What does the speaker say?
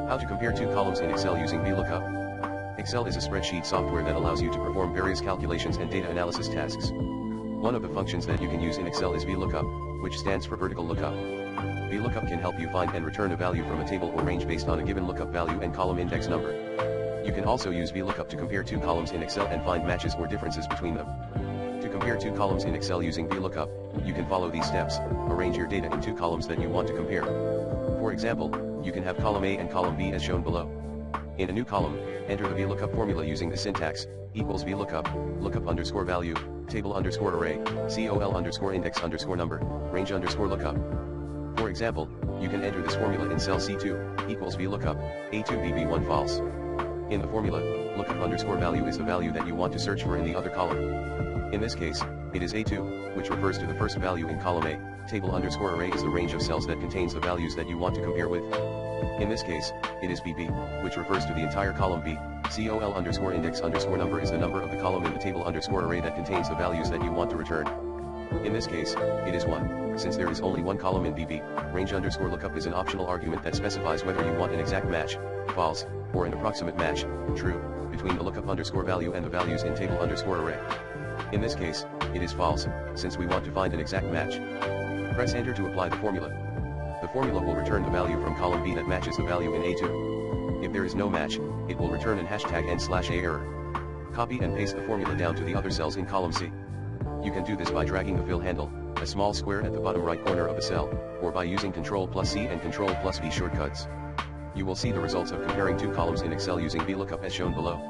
How to compare two columns in Excel using VLOOKUP. Excel is a spreadsheet software that allows you to perform various calculations and data analysis tasks. One of the functions that you can use in Excel is VLOOKUP, which stands for vertical lookup. VLOOKUP can help you find and return a value from a table or range based on a given lookup value and column index number. You can also use VLOOKUP to compare two columns in Excel and find matches or differences between them. To compare two columns in Excel using VLOOKUP, you can follow these steps. Arrange your data in two columns that you want to compare. For example, you can have column A and column B as shown below. In a new column, enter the VLOOKUP formula using the syntax, equals VLOOKUP, lookup underscore value, table underscore array, col underscore index underscore number, range underscore lookup. For example, you can enter this formula in cell C2, equals VLOOKUP, A2BB1 false. In the formula, lookup underscore value is the value that you want to search for in the other column. In this case, it is A2, which refers to the first value in column A, table underscore array is the range of cells that contains the values that you want to compare with. In this case, it is BB, which refers to the entire column B, col underscore index underscore number is the number of the column in the table underscore array that contains the values that you want to return. In this case, it is 1, since there is only one column in BB, range underscore lookup is an optional argument that specifies whether you want an exact match, false, or an approximate match, true, between the lookup underscore value and the values in table underscore array. In this case, it is false, since we want to find an exact match. Press enter to apply the formula. The formula will return the value from column B that matches the value in A2. If there is no match, it will return an #n/a error. Copy and paste the formula down to the other cells in column C. You can do this by dragging the fill handle, a small square at the bottom right corner of the cell, or by using Ctrl+C and Ctrl+V shortcuts. You will see the results of comparing two columns in Excel using VLOOKUP as shown below.